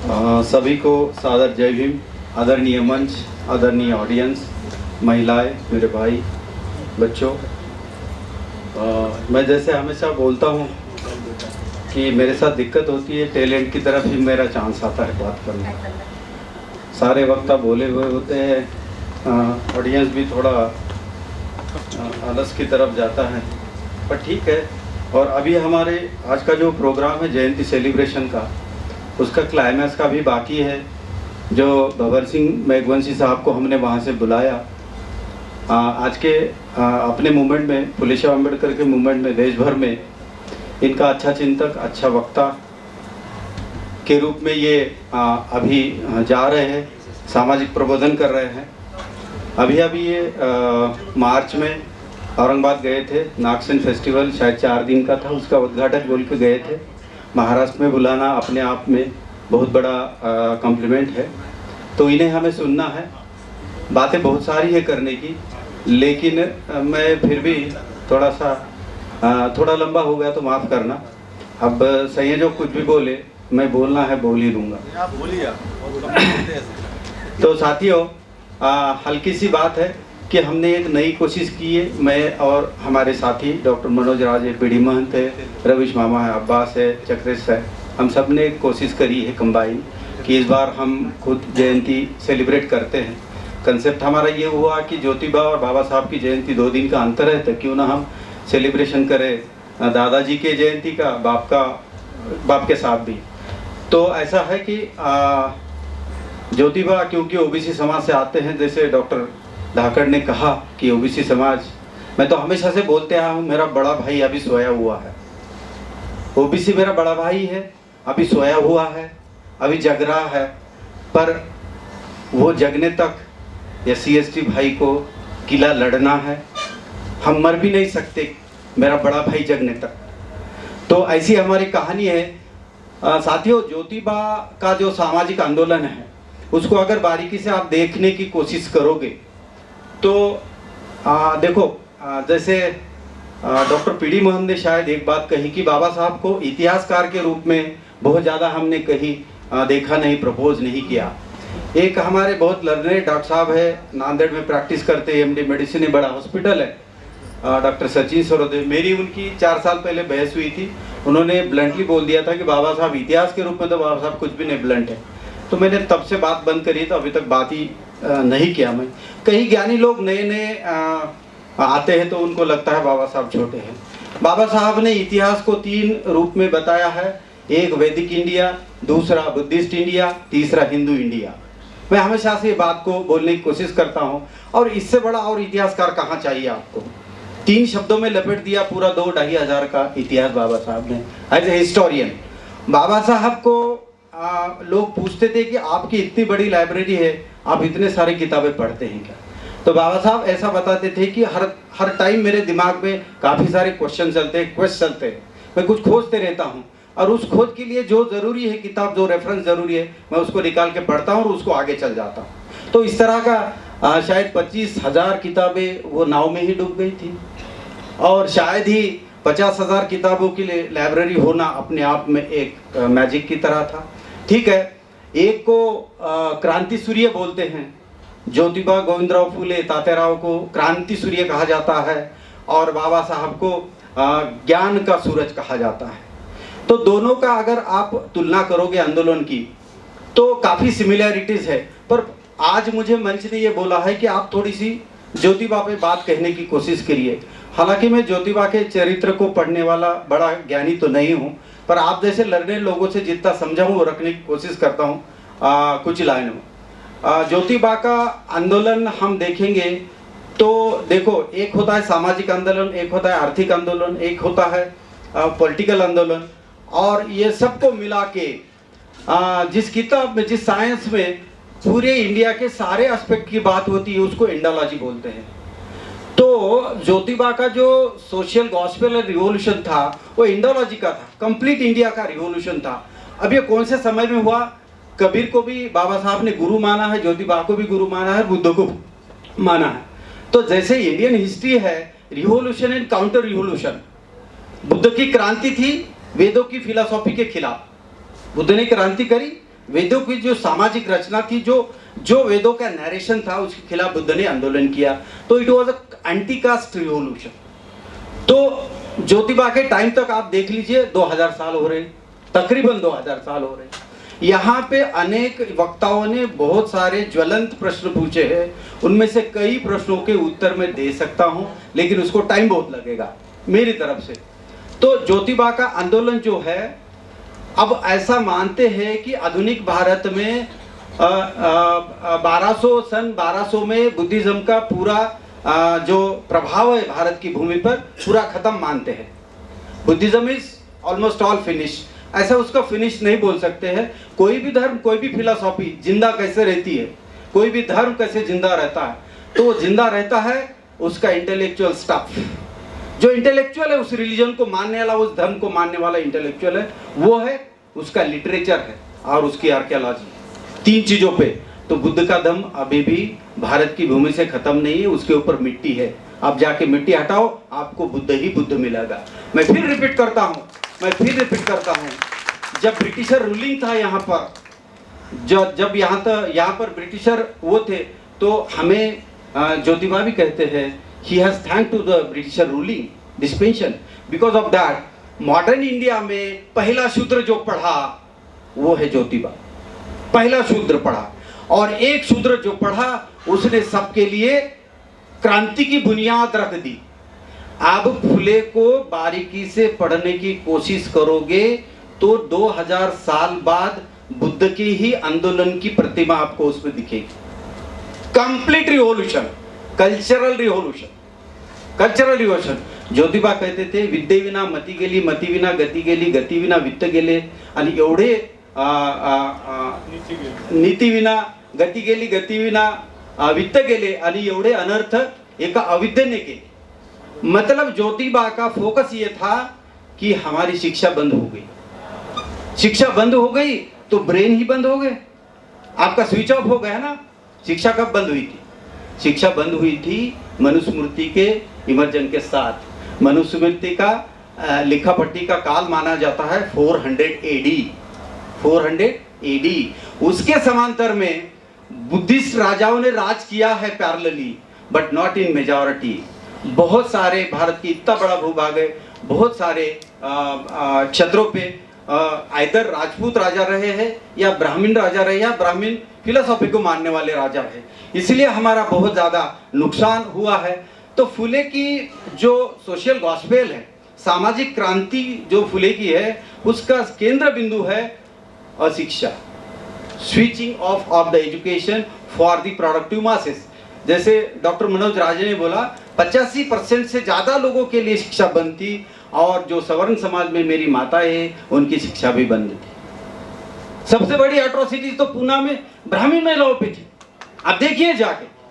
सभी को सादर जय भीम। आदरणीय मंच, आदरणीय ऑडियंस, महिलाएं, मेरे भाई, बच्चों, मैं जैसे हमेशा बोलता हूँ कि मेरे साथ दिक्कत होती है, टैलेंट की तरफ ही मेरा चांस आता है बात करने का। सारे वक्ता बोले हुए होते हैं, ऑडियंस भी थोड़ा आलस की तरफ जाता है, पर ठीक है। और अभी हमारे आज का जो प्रोग्राम है जयंती सेलिब्रेशन का, उसका क्लाइमैक्स का भी बाकी है। जो भवर सिंह मेघवंशी साहब को हमने वहाँ से बुलाया, आज के अपने मूवमेंट में, फुले अम्बेडकर के मूवमेंट में, देश भर में इनका अच्छा चिंतक, अच्छा वक्ता के रूप में ये अभी जा रहे हैं, सामाजिक प्रबोधन कर रहे हैं। अभी ये मार्च में औरंगाबाद गए थे, नागसेन फेस्टिवल शायद 4 दिन का था, उसका उद्घाटन बोल के गए थे। महाराष्ट्र में बुलाना अपने आप में बहुत बड़ा कॉम्प्लीमेंट है। तो इन्हें हमें सुनना है, बातें बहुत सारी है करने की, लेकिन मैं फिर भी थोड़ा लंबा हो गया तो माफ़ करना। अब संयोजक कुछ भी बोले, मैं बोलना है बोल ही दूंगा। तो साथियों, हल्की सी बात है कि हमने एक नई कोशिश की है। मैं और हमारे साथी डॉक्टर मनोज राज है, पीडी महंत है, रविश मामा है, अब्बास है, चक्रेश है, हम सब ने एक कोशिश करी है कंबाइन कि इस बार हम खुद जयंती सेलिब्रेट करते हैं। कंसेप्ट हमारा ये हुआ कि ज्योतिबा और बाबा साहब की जयंती 2 दिन का अंतर है, तो क्यों ना हम सेलिब्रेशन करें दादाजी के जयंती का, बाप के साथ भी। तो ऐसा है कि ज्योतिबा क्योंकि ओबीसी समाज से आते हैं, जैसे डॉक्टर धाकड़ ने कहा कि ओबीसी समाज, मैं तो हमेशा से बोलते आया हूँ, मेरा बड़ा भाई अभी सोया हुआ है। ओबीसी मेरा बड़ा भाई है, अभी सोया हुआ है, अभी जग रहा है, पर वो जगने तक SC ST भाई को किला लड़ना है। हम मर भी नहीं सकते मेरा बड़ा भाई जगने तक। तो ऐसी हमारी कहानी है। साथियों, ज्योतिबा का जो सामाजिक आंदोलन है, उसको अगर बारीकी से आप देखने की कोशिश करोगे तो देखो, जैसे डॉक्टर पीडी महंत ने शायद एक बात कही कि बाबा साहब को इतिहासकार के रूप में बहुत ज़्यादा हमने कहीं देखा नहीं, प्रपोज नहीं किया। एक हमारे बहुत लर्नेड डॉक्टर साहब है, नांदेड़ में प्रैक्टिस करते, MD मेडिसिन, बड़ा हॉस्पिटल है, डॉक्टर सचिन सरोदे। मेरी उनकी 4 साल पहले बहस हुई थी, उन्होंने ब्लंटली बोल दिया था कि बाबा साहब इतिहास के रूप में तो बाबा साहब कुछ भी नहीं, ब्लंट है। तो मैंने तब से बात बंद करी, तो अभी तक बात ही नहीं किया। मैं कई ज्ञानी लोग नए आते हैं तो उनको लगता है बाबा साहब छोटे हैं। बाबा साहब ने इतिहास को 3 रूप में बताया है, एक वैदिक इंडिया, दूसरा बुद्धिस्ट इंडिया, तीसरा हिंदू इंडिया। मैं हमेशा से ये बात को बोलने की कोशिश करता हूँ, और इससे बड़ा और इतिहासकार कहाँ चाहिए आपको। 3 शब्दों में लपेट दिया पूरा 2-2.5 हज़ार का इतिहास बाबा साहब ने एज ए हिस्टोरियन। बाबा साहब को लोग पूछते थे कि आपकी इतनी बड़ी लाइब्रेरी है, आप इतने सारी किताबें पढ़ते हैं क्या? तो बाबा साहब ऐसा बताते थे कि हर टाइम मेरे दिमाग में काफ़ी सारे क्वेश्चन चलते हैं, मैं कुछ खोजते रहता हूँ, और उस खोज के लिए जो ज़रूरी है किताब, जो रेफरेंस ज़रूरी है, मैं उसको निकाल के पढ़ता हूँ और उसको आगे चल जाता हूँ। तो इस तरह का शायद 25,000 किताबें वो नाव में ही डूब गई थी, और शायद ही 50,000 किताबों के लिए लाइब्रेरी होना अपने आप में एक मैजिक की तरह था। ठीक है, एक को क्रांति सूर्य बोलते हैं, ज्योतिबा गोविंदराव फूले तात्याराव को क्रांति सूर्य कहा जाता है, और बाबा साहब को ज्ञान का सूरज कहा जाता है। तो दोनों का अगर आप तुलना करोगे आंदोलन की, तो काफ़ी सिमिलैरिटीज़ है। पर आज मुझे मंच ने ये बोला है कि आप थोड़ी सी ज्योतिबा पे बात कहने की कोशिश करिए। हालांकि मैं ज्योतिबा के चरित्र को पढ़ने वाला बड़ा ज्ञानी तो नहीं हूँ, पर आप जैसे लर्नेड लोगों से जितना समझा हूँ वो रखने की कोशिश करता हूँ कुछ लाइनों में। ज्योतिबा का आंदोलन हम देखेंगे तो देखो, एक होता है सामाजिक आंदोलन, एक होता है आर्थिक आंदोलन, एक होता है पॉलिटिकल आंदोलन, और ये सबको मिला के जिस किताब में, जिस साइंस में पूरे इंडिया के सारे एस्पेक्ट की बात होती है, उसको इंडोलॉजी बोलते हैं। तो ज्योतिबा का जो सोशल गॉस्पेल रिवॉल्यूशन था वो इंडोलॉजी का था, कंप्लीट इंडिया का रिवॉल्यूशन था। अब ये कौन से समय में हुआ? कबीर को भी बाबा साहब ने गुरु माना है, ज्योतिबा को भी गुरु माना है, बुद्ध को माना है। तो जैसे इंडियन हिस्ट्री है, revolution and counter revolution. Buddha की क्रांति थी वेदों की फिलॉसफी के खिलाफ, बुद्ध ने क्रांति करी, वेदों की जो सामाजिक रचना थी, जो वेदों का नरेशन था, उसके खिलाफ बुद्ध ने आंदोलन किया। तो it was a anti cast revolution. तो ज्योतिबा के टाइम तक आप देख लीजिए 2000 साल हो रहे, तकरीबन 2000 साल हो रहे। यहाँ पे अनेक वक्ताओं ने बहुत सारे ज्वलंत प्रश्न पूछे हैं, उनमें से कई प्रश्नों के उत्तर मैं दे सकता हूँ, लेकिन उसको टाइम बहुत लगेगा मेरी तरफ से। तो ज्योतिबा का आंदोलन जो है, अब ऐसा मानते हैं कि आधुनिक भारत में 1200 में बुद्धिज्म का पूरा जो प्रभाव है भारत की भूमि पर पूरा खत्म मानते हैं। Buddhism is almost all finish, ऐसा उसका फिनिश नहीं बोल सकते हैं। कोई भी धर्म, कोई भी फिलॉसफी जिंदा कैसे रहती है, कोई भी धर्म कैसे जिंदा रहता है, तो वो जिंदा रहता है उसका इंटेलेक्चुअल स्टफ। जो इंटेलेक्चुअल है, उस रिलीजन को मानने वाला, उस धर्म को मानने वाला इंटेलेक्चुअल है, वो है उसका लिटरेचर है और उसकी आर्कियोलॉजी। 3 चीजों पे तो बुद्ध का दम अभी भी भारत की भूमि से खत्म नहीं है, उसके ऊपर मिट्टी है। आप जाके मिट्टी हटाओ, आपको बुद्ध ही बुद्ध मिलेगा। मैं फिर रिपीट करता हूँ, जब ब्रिटिशर रूलिंग था यहाँ पर, जब यहाँ पर ब्रिटिशर वो थे, तो हमें ज्योतिबा भी कहते हैं he has thanked to the Britisher ruling dispensation, because of that modern India में पहला शूद्र जो पढ़ा वो है ज्योतिबा। पहला शूद्र पढ़ा, और एक शूद्र जो पढ़ा उसने सबके लिए क्रांति की बुनियाद रख दी। आप फुले को बारीकी से पढ़ने की कोशिश करोगे तो 2000 साल बाद बुद्ध के ही आंदोलन की प्रतिमा आपको उसमें दिखेगी। Complete revolution, cultural revolution. Jyotiba कहते थे विद्ये विना मती गेली, मती विना गती गेली, गती विना वित्त गेले, आणि एवढे नीती विना गती गेली, गती विना वित्त गेले, आणि एवढे अनर्थ एका अविद्येने केले। मतलब ज्योतिबा का फोकस ये था कि हमारी शिक्षा बंद हो गई। शिक्षा बंद हो गई तो ब्रेन ही बंद हो गए, आपका स्विच ऑफ हो गया ना। शिक्षा कब बंद हुई थी? शिक्षा बंद हुई थी मनुस्मृति के इमर्जन के साथ। मनुस्मृति का लिखा-पढ़ी का काल माना जाता है 400 AD। उसके समांतर में बुद्धिस्ट राजाओं ने राज किया है parallelly, but not in majority. बहुत सारे, भारत की इतना बड़ा भूभाग है, बहुत सारे क्षेत्रों पे आइदर राजपूत राजा रहे हैं या ब्राह्मण राजा रहे, या ब्राह्मण फिलोसॉफी को मानने वाले राजा है। इसलिए हमारा बहुत ज्यादा नुकसान हुआ है। तो फुले की जो सोशल गॉस्पेल है, सामाजिक क्रांति जो फुले की है, उसका केंद्र बिंदु है अशिक्षा, switching off the education for the productive masses. जैसे डॉक्टर मनोज राजे ने बोला 85% से ज्यादा लोगों के लिए शिक्षा बंद थी, और जो सवर्ण समाज में मेरी माता है उनकी शिक्षा भी बंद थी। सबसे बड़ी एट्रोसिटी तो पूना में ब्राह्मण महिलाओं पे थी। आप देखिए जाके,